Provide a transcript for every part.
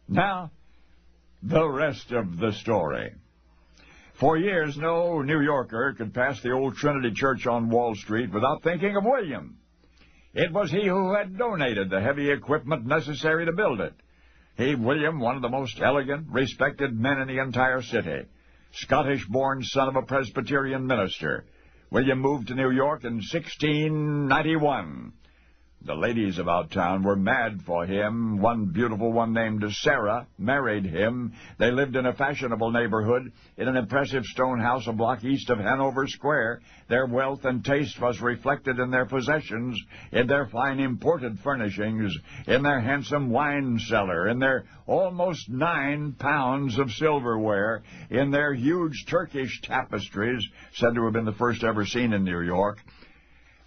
Now, the rest of the story. For years, no New Yorker could pass the old Trinity Church on Wall Street without thinking of William. It was he who had donated the heavy equipment necessary to build it. He, William, one of the most elegant, respected men in the entire city. Scottish-born son of a Presbyterian minister. William moved to New York in 1691. The ladies about town were mad for him. One beautiful one named Sarah married him. They lived in a fashionable neighborhood in an impressive stone house a block east of Hanover Square. Their wealth and taste was reflected in their possessions, in their fine imported furnishings, in their handsome wine cellar, in their almost 9 pounds of silverware, in their huge Turkish tapestries, said to have been the first ever seen in New York.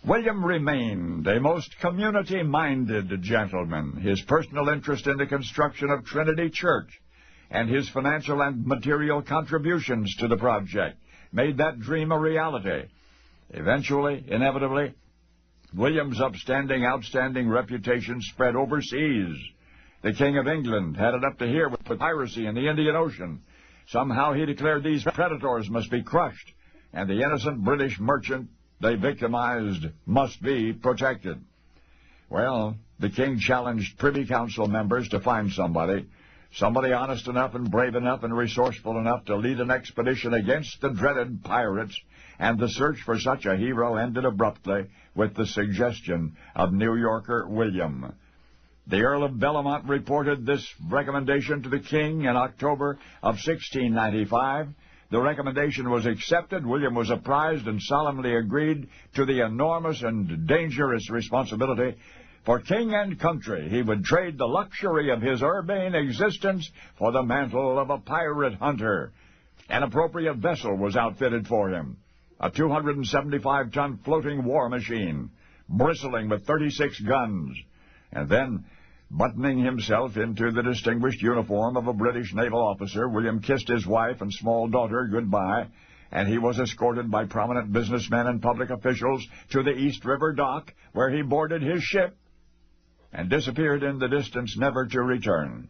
William remained a most community-minded gentleman. His personal interest in the construction of Trinity Church and his financial and material contributions to the project made that dream a reality. Eventually, inevitably, William's outstanding reputation spread overseas. The King of England had it up to here with piracy in the Indian Ocean. Somehow he declared these predators must be crushed, and the innocent British merchant they victimized must be protected. Well, the king challenged Privy Council members to find somebody honest enough and brave enough and resourceful enough to lead an expedition against the dreaded pirates, and the search for such a hero ended abruptly with the suggestion of New Yorker William. The Earl of Bellamont reported this recommendation to the king in October of 1695. The recommendation was accepted. William was apprised and solemnly agreed to the enormous and dangerous responsibility. For king and country, he would trade the luxury of his urbane existence for the mantle of a pirate hunter. An appropriate vessel was outfitted for him, a 275-ton floating war machine, bristling with 36 guns. And then, buttoning himself into the distinguished uniform of a British naval officer, William kissed his wife and small daughter goodbye, and he was escorted by prominent businessmen and public officials to the East River dock, where he boarded his ship and disappeared in the distance, never to return.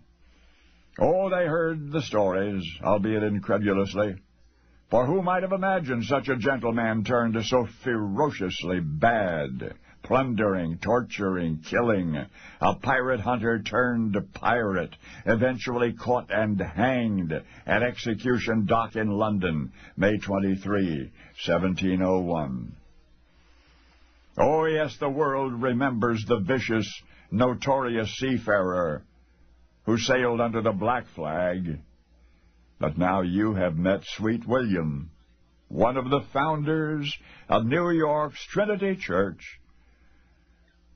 Oh, they heard the stories, albeit incredulously. For who might have imagined such a gentleman turned to so ferociously bad? Plundering, torturing, killing, a pirate hunter turned pirate, eventually caught and hanged at Execution Dock in London, May 23, 1701. Oh, yes, the world remembers the vicious, notorious seafarer who sailed under the black flag. But now you have met sweet William, one of the founders of New York's Trinity Church,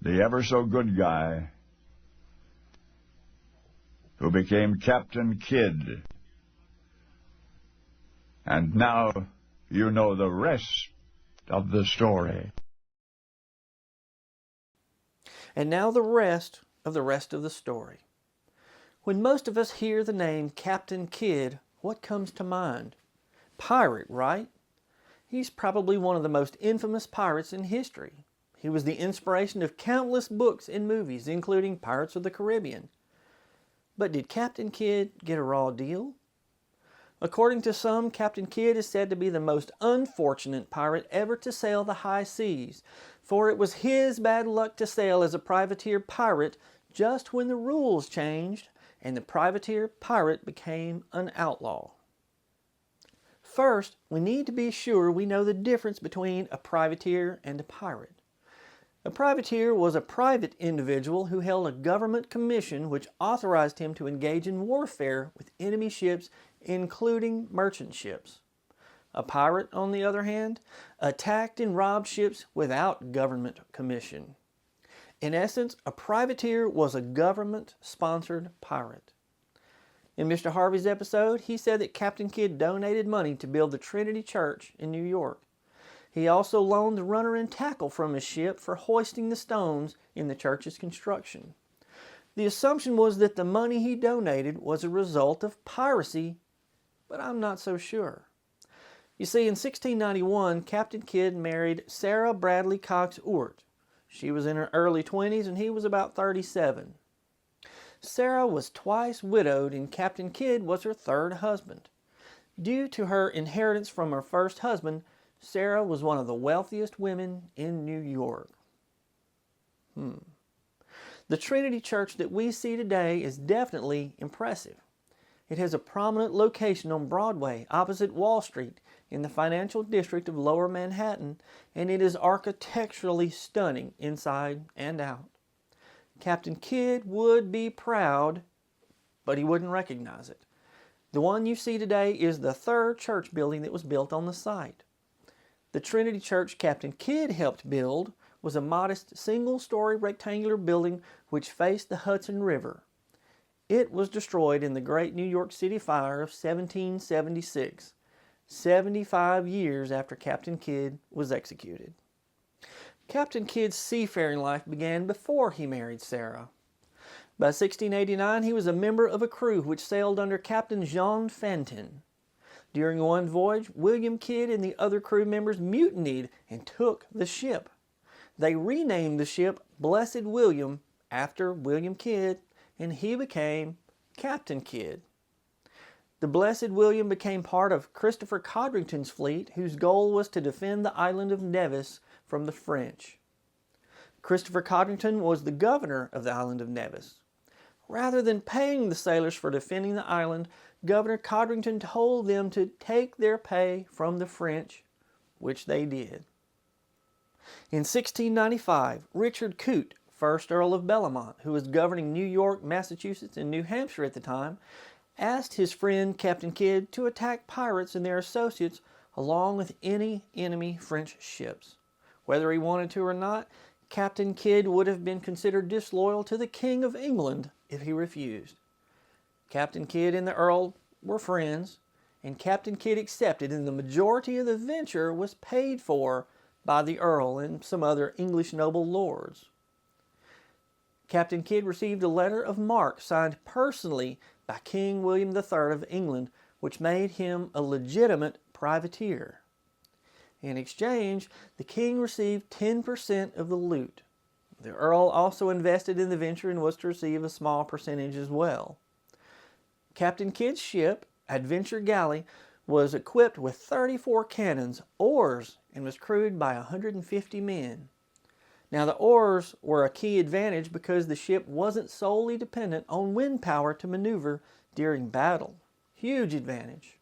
the ever-so-good guy who became Captain Kidd. And now you know the rest of the story. And now the rest of the story. When most of us hear the name Captain Kidd, what comes to mind? Pirate, right? He's probably one of the most infamous pirates in history. He was the inspiration of countless books and movies, including Pirates of the Caribbean. But did Captain Kidd get a raw deal? According to some, Captain Kidd is said to be the most unfortunate pirate ever to sail the high seas, for it was his bad luck to sail as a privateer pirate just when the rules changed and the privateer pirate became an outlaw. First, we need to be sure we know the difference between a privateer and a pirate. A privateer was a private individual who held a government commission which authorized him to engage in warfare with enemy ships, including merchant ships. A pirate, on the other hand, attacked and robbed ships without government commission. In essence, a privateer was a government-sponsored pirate. In Mr. Harvey's episode, he said that Captain Kidd donated money to build the Trinity Church in New York. He also loaned the runner and tackle from his ship for hoisting the stones in the church's construction. The assumption was that the money he donated was a result of piracy, but I'm not so sure. You see, in 1691, Captain Kidd married Sarah Bradley Cox Urt. She was in her early 20s and he was about 37. Sarah was twice widowed, and Captain Kidd was her third husband. Due to her inheritance from her first husband, Sarah was one of the wealthiest women in New York. The Trinity Church that we see today is definitely impressive. It has a prominent location on Broadway, opposite Wall Street, in the financial district of Lower Manhattan, and it is architecturally stunning inside and out. Captain Kidd would be proud, but he wouldn't recognize it. The one you see today is the third church building that was built on the site. The Trinity Church Captain Kidd helped build was a modest single-story rectangular building which faced the Hudson River. It was destroyed in the Great New York City Fire of 1776, 75 years after Captain Kidd was executed. Captain Kidd's seafaring life began before he married Sarah. By 1689, he was a member of a crew which sailed under Captain Jean Fantin. During one voyage, William Kidd and the other crew members mutinied and took the ship. They renamed the ship Blessed William after William Kidd, and he became Captain Kidd. The Blessed William became part of Christopher Codrington's fleet, whose goal was to defend the island of Nevis from the French. Christopher Codrington was the governor of the island of Nevis. Rather than paying the sailors for defending the island, Governor Codrington told them to take their pay from the French, which they did. In 1695, Richard Coote, 1st Earl of Bellamont, who was governing New York, Massachusetts, and New Hampshire at the time, asked his friend Captain Kidd to attack pirates and their associates along with any enemy French ships. Whether he wanted to or not, Captain Kidd would have been considered disloyal to the King of England if he refused. Captain Kidd and the Earl were friends, and Captain Kidd accepted, and the majority of the venture was paid for by the Earl and some other English noble lords. Captain Kidd received a letter of marque signed personally by King William III of England, which made him a legitimate privateer. In exchange, the king received 10% of the loot. The Earl also invested in the venture and was to receive a small percentage as well. Captain Kidd's ship, Adventure Galley, was equipped with 34 cannons, oars, and was crewed by 150 men. Now, the oars were a key advantage because the ship wasn't solely dependent on wind power to maneuver during battle. Huge advantage.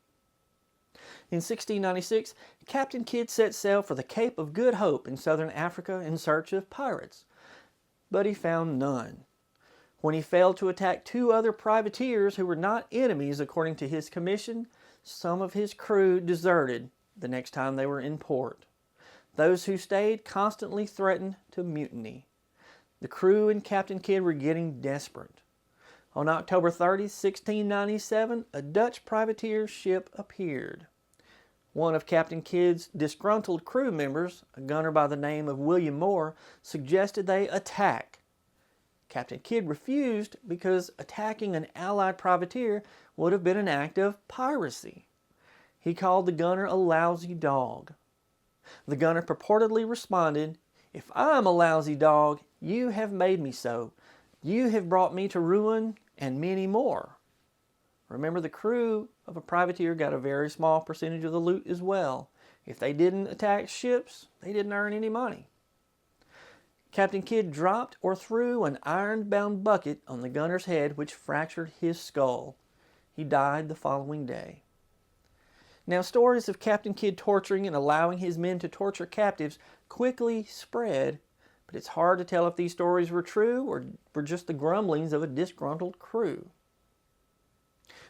In 1696, Captain Kidd set sail for the Cape of Good Hope in southern Africa in search of pirates, but he found none. When he failed to attack two other privateers who were not enemies according to his commission, some of his crew deserted the next time they were in port. Those who stayed constantly threatened to mutiny. The crew and Captain Kidd were getting desperate. On October 30, 1697, a Dutch privateer ship appeared. One of Captain Kidd's disgruntled crew members, a gunner by the name of William Moore, suggested they attack. Captain Kidd refused because attacking an Allied privateer would have been an act of piracy. He called the gunner a lousy dog. The gunner purportedly responded, "If I'm a lousy dog, you have made me so. You have brought me to ruin and many more." Remember, the crew of a privateer got a very small percentage of the loot as well. If they didn't attack ships, they didn't earn any money. Captain Kidd dropped or threw an iron-bound bucket on the gunner's head, which fractured his skull. He died the following day. Now, stories of Captain Kidd torturing and allowing his men to torture captives quickly spread, but it's hard to tell if these stories were true or were just the grumblings of a disgruntled crew.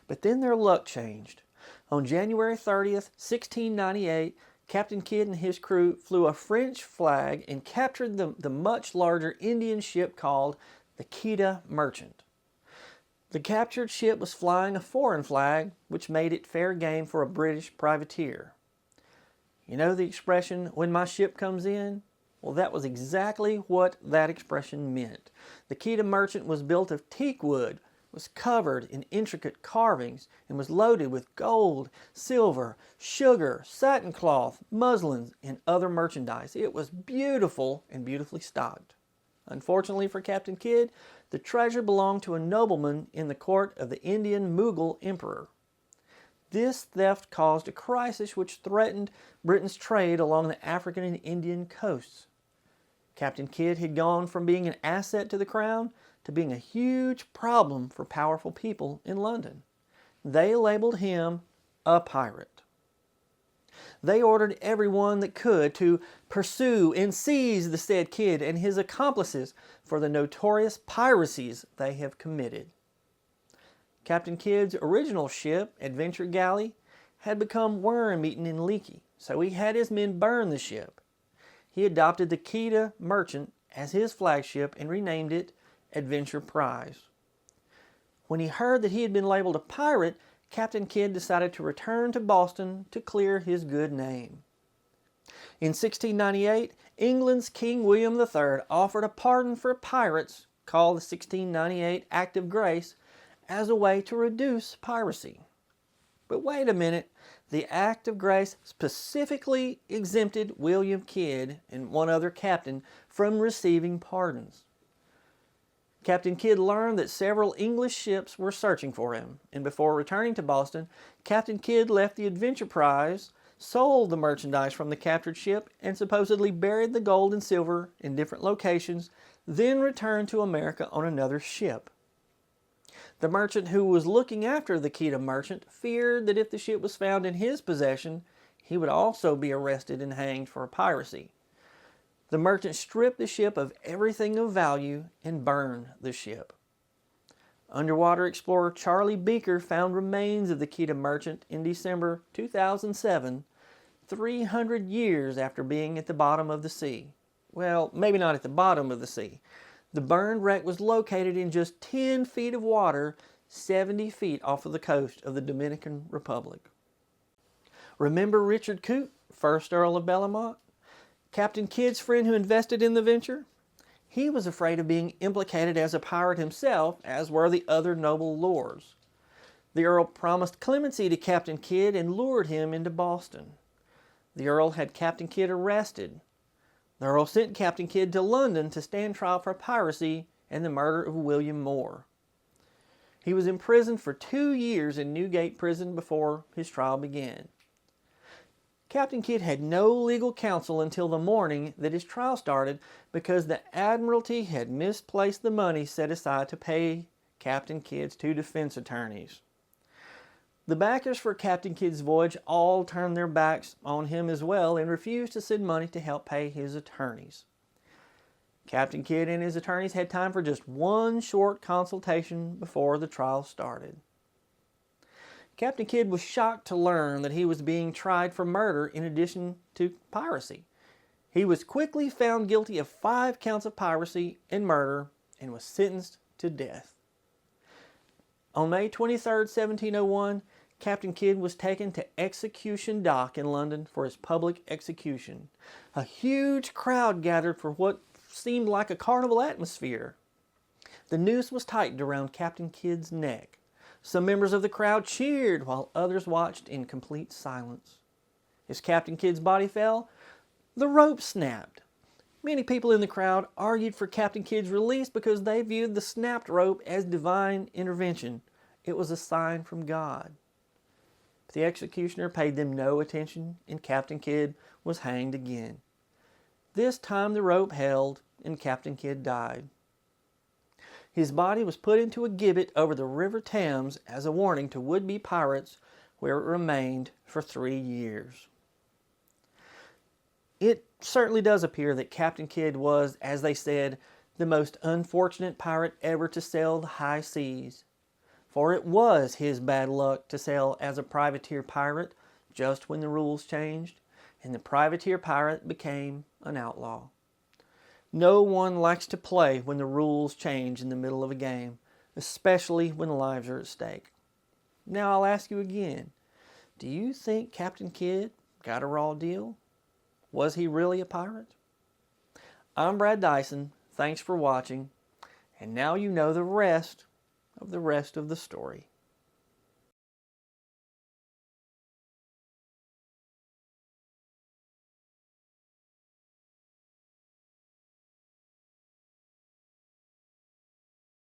But then their luck changed. On January 30th, 1698, Captain Kidd and his crew flew a French flag and captured the much larger Indian ship called the Quetta Merchant. The captured ship was flying a foreign flag, which made it fair game for a British privateer. You know the expression, "when my ship comes in"? Well, that was exactly what that expression meant. The Quetta Merchant was built of teak wood, was covered in intricate carvings, and was loaded with gold, silver, sugar, satin cloth, muslins, and other merchandise. It was beautiful and beautifully stocked. Unfortunately for Captain Kidd, the treasure belonged to a nobleman in the court of the Indian Mughal emperor. This theft caused a crisis which threatened Britain's trade along the African and Indian coasts. Captain Kidd had gone from being an asset to the crown to being a huge problem for powerful people in London. They labeled him a pirate. They ordered everyone that could to pursue and seize the said Kidd and his accomplices for the notorious piracies they have committed. Captain Kidd's original ship, Adventure Galley, had become worm-eaten and leaky, so he had his men burn the ship. He adopted the Quetta Merchant as his flagship and renamed it Adventure Prize. When he heard that he had been labeled a pirate, Captain Kidd decided to return to Boston to clear his good name. In 1698, England's King William III offered a pardon for pirates, called the 1698 Act of Grace, as a way to reduce piracy. But wait a minute, the Act of Grace specifically exempted William Kidd and one other captain from receiving pardons. Captain Kidd learned that several English ships were searching for him, and before returning to Boston, Captain Kidd left the Adventure Prize, sold the merchandise from the captured ship, and supposedly buried the gold and silver in different locations, then returned to America on another ship. The merchant who was looking after the Quetta Merchant feared that if the ship was found in his possession, he would also be arrested and hanged for piracy. The merchant stripped the ship of everything of value and burned the ship. Underwater explorer Charlie Beaker found remains of the Quetta Merchant in December 2007, 300 years after being at the bottom of the sea. Well, maybe not at the bottom of the sea. The burned wreck was located in just 10 feet of water, 70 feet off of the coast of the Dominican Republic. Remember Richard Coote, 1st Earl of Bellamont? Captain Kidd's friend who invested in the venture? He was afraid of being implicated as a pirate himself, as were the other noble lords. The Earl promised clemency to Captain Kidd and lured him into Boston. The Earl had Captain Kidd arrested. The Earl sent Captain Kidd to London to stand trial for piracy and the murder of William Moore. He was imprisoned for 2 years in Newgate Prison before his trial began. Captain Kidd had no legal counsel until the morning that his trial started because the Admiralty had misplaced the money set aside to pay Captain Kidd's 2 defense attorneys. The backers for Captain Kidd's voyage all turned their backs on him as well and refused to send money to help pay his attorneys. Captain Kidd and his attorneys had time for just one short consultation before the trial started. Captain Kidd was shocked to learn that he was being tried for murder in addition to piracy. He was quickly found guilty of 5 counts of piracy and murder and was sentenced to death. On May 23, 1701, Captain Kidd was taken to Execution Dock in London for his public execution. A huge crowd gathered for what seemed like a carnival atmosphere. The noose was tightened around Captain Kidd's neck. Some members of the crowd cheered while others watched in complete silence. As Captain Kidd's body fell, the rope snapped. Many people in the crowd argued for Captain Kidd's release because they viewed the snapped rope as divine intervention. It was a sign from God. But the executioner paid them no attention, and Captain Kidd was hanged again. This time the rope held, and Captain Kidd died. His body was put into a gibbet over the River Thames as a warning to would-be pirates, where it remained for 3 years. It certainly does appear that Captain Kidd was, as they said, the most unfortunate pirate ever to sail the high seas. For it was his bad luck to sail as a privateer pirate just when the rules changed, and the privateer pirate became an outlaw. No one likes to play when the rules change in the middle of a game, especially when lives are at stake. Now I'll ask you again, do you think Captain Kidd got a raw deal? Was he really a pirate? I'm Brad Dison. Thanks for watching. And now you know the rest of the story.